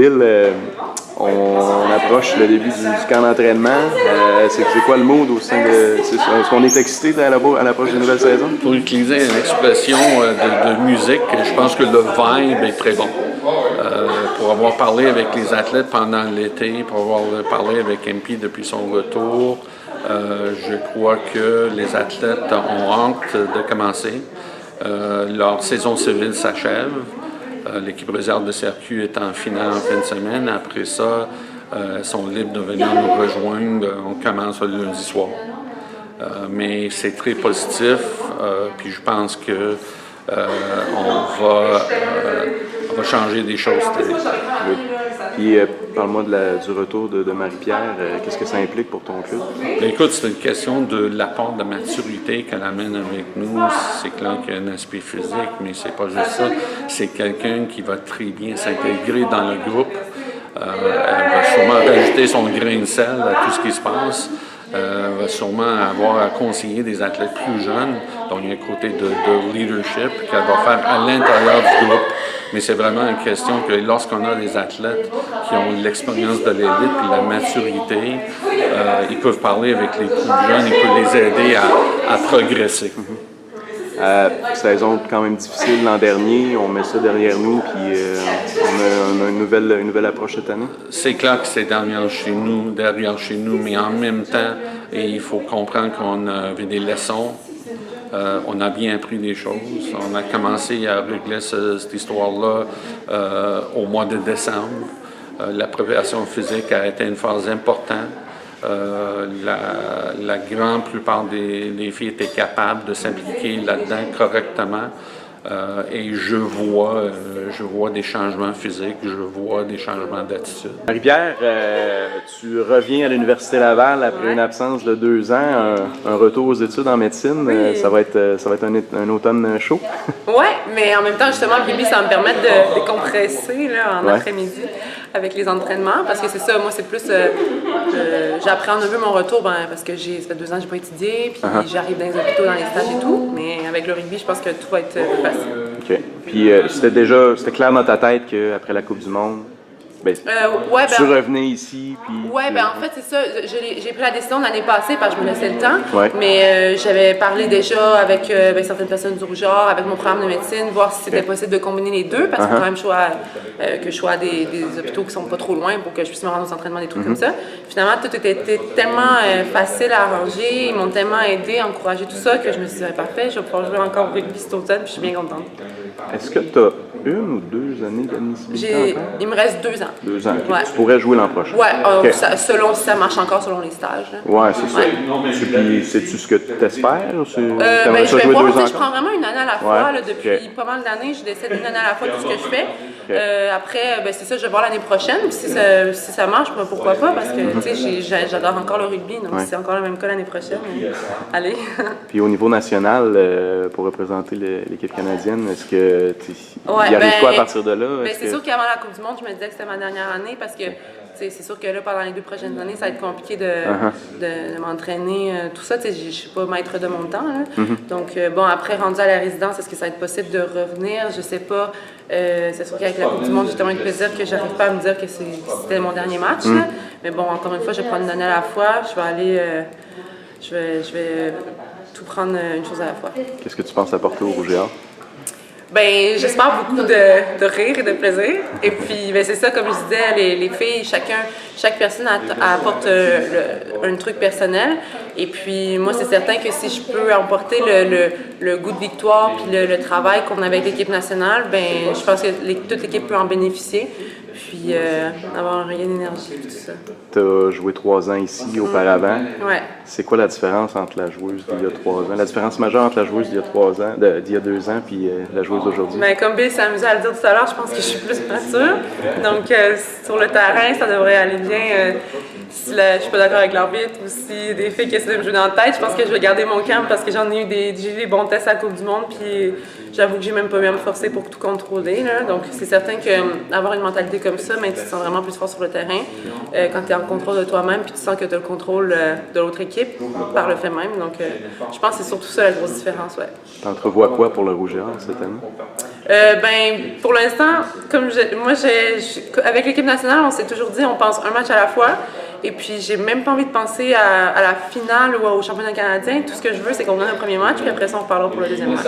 Bill, on approche le début du camp d'entraînement. C'est quoi le mood au sein de... Est-ce qu'on est excité à l'approche de la nouvelle saison? Pour utiliser une expression de musique, je pense que le vibe est très bon. Pour avoir parlé avec les athlètes pendant l'été, pour avoir parlé avec MP depuis son retour, je crois que les athlètes ont hâte de commencer. Leur saison civile s'achève. L'équipe réserve de CRQ est en finale en fin de semaine. Après ça, ils sont libres de venir nous rejoindre. On commence le lundi soir. Mais c'est très positif. Puis je pense que on va changer des choses. Oui. Puis parle-moi du retour de Marie-Pierre. Qu'est-ce que ça implique pour ton club? Bien, écoute, c'est une question de l'apport de maturité qu'elle amène avec nous. C'est clair qu'il y a un aspect physique, mais c'est pas juste ça. C'est quelqu'un qui va très bien s'intégrer dans le groupe. Elle va sûrement rajouter son grain de sel à tout ce qui se passe. Va sûrement avoir à conseiller des athlètes plus jeunes. Donc, il y a un côté de leadership qu'elle va faire à l'intérieur du groupe. Mais c'est vraiment une question que lorsqu'on a des athlètes qui ont l'expérience de l'élite et la maturité, ils peuvent parler avec les plus jeunes, ils peuvent les aider à progresser. Saison quand même difficile l'an dernier, on met ça derrière nous, puis on a une nouvelle approche cette année. C'est clair que c'est derrière chez nous, mais en même temps, il faut comprendre qu'on avait des leçons. On a bien appris des choses. On a commencé à régler cette histoire-là au mois de décembre. La préparation physique a été une phase importante. La grande plupart des filles étaient capables de s'impliquer là-dedans correctement. Et je vois des changements physiques, je vois des changements d'attitude. Marie-Pierre, tu reviens à l'Université Laval après une absence de 2 ans, un retour aux études en médecine. Oui. Ça va être un automne chaud. Oui, mais en même temps, justement, le rugby, ça va me permettre de décompresser là, en après-midi avec les entraînements, parce que c'est ça, moi, c'est plus... j'apprends un peu mon retour, parce que ça fait 2 ans que je n'ai pas étudié, puis j'arrive dans les hôpitaux, dans les stages et tout, mais avec le rugby, je pense que tout va être plus facile. OK. Puis c'était clair dans ta tête qu'après la Coupe du Monde, tu revenais ici, puis... Oui, en fait, c'est ça. J'ai pris la décision l'année passée parce que je me laissais le temps. Ouais. Mais j'avais parlé déjà avec certaines personnes du Rougeard, avec mon programme de médecine, voir si c'était possible de combiner les deux, parce que quand même, que je sois à des hôpitaux qui sont pas trop loin pour que je puisse me rendre aux entraînements, des trucs comme ça. Finalement, tout était tellement facile à arranger. Ils m'ont tellement aidé, encouragé, tout ça, que je me suis dit, parfait, je vais pouvoir jouer encore au rugby cet automne, puis je suis bien contente. Est-ce que tu as 1 ou 2 années d'admissibilité encore? Il me reste 2 ans. 2 ans, okay. Ouais. Tu pourrais jouer l'an prochain. Oui, selon si ça marche encore selon les stages. Oui, c'est ça. Puis, sais-tu ce que tu espères? Je vais voir, je prends vraiment une année à la fois. Là, depuis pas mal d'années, je décide une année à la fois tout ce que je fais. Après, c'est ça, je vais voir l'année prochaine. Puis si ça marche, pourquoi pas? Parce que j'adore encore le rugby, donc c'est encore le même cas l'année prochaine. Allez. Puis au niveau national, pour représenter l'équipe canadienne, est-ce que il arrive quoi à partir de là? C'est sûr qu'avant la Coupe du Monde, je me disais que c'était ma dernière année parce que c'est sûr que là, pendant les 2 prochaines années, ça va être compliqué de m'entraîner, tout ça. Je ne suis pas maître de mon temps. Là. Donc, après, rendu à la résidence, est-ce que ça va être possible de revenir? Je ne sais pas. C'est sûr qu'avec la Coupe du Monde, j'ai tellement de plaisir que je n'arrive pas à me dire que c'était mon dernier match. Là. Mais bon, encore une fois, je vais prendre une année à la fois. Je vais aller... je vais tout prendre une chose à la fois. Qu'est-ce que tu penses apporter au Rouge et Or? J'espère beaucoup de rire et de plaisir. Et puis, c'est ça, comme je disais, les filles, chaque personne apporte un truc personnel. Et puis, moi, c'est certain que si je peux emporter le goût de victoire puis le travail qu'on a avec l'équipe nationale, je pense que toute l'équipe peut en bénéficier. Puis, avoir un regain d'énergie, tout ça. Tu as joué 3 ans ici auparavant. Ouais. C'est quoi la différence entre la joueuse d'il y a 3 ans? La différence majeure entre la joueuse d'il y a 3 ans, d'il y a 2 ans, puis la joueuse d'aujourd'hui? Comme Bill s'est amusé à le dire tout à l'heure, je pense que je suis plus mature. Donc, sur le terrain, ça devrait aller bien. si je suis pas d'accord avec l'arbitre ou si des filles qui essaient de me jouer dans la tête, je pense que je vais garder mon calme parce que j'en ai eu j'ai eu des bons tests à la Coupe du Monde, puis j'avoue que j'ai même pas eu à me forcer pour tout contrôler. Là. Donc c'est certain qu'avoir une mentalité comme ça, mais tu te sens vraiment plus fort sur le terrain quand tu es en contrôle de toi-même, puis tu sens que tu as le contrôle de l'autre équipe par le fait même. Donc je pense que c'est surtout ça la grosse différence. Ouais. Tu entrevois quoi pour le Rouge et Or cette année? Pour l'instant, avec l'équipe nationale, on s'est toujours dit on pense un match à la fois. Et puis, j'ai même pas envie de penser à la finale ou au championnat canadien. Tout ce que je veux, c'est qu'on gagne le premier match, puis après ça, on parlera pour le deuxième match.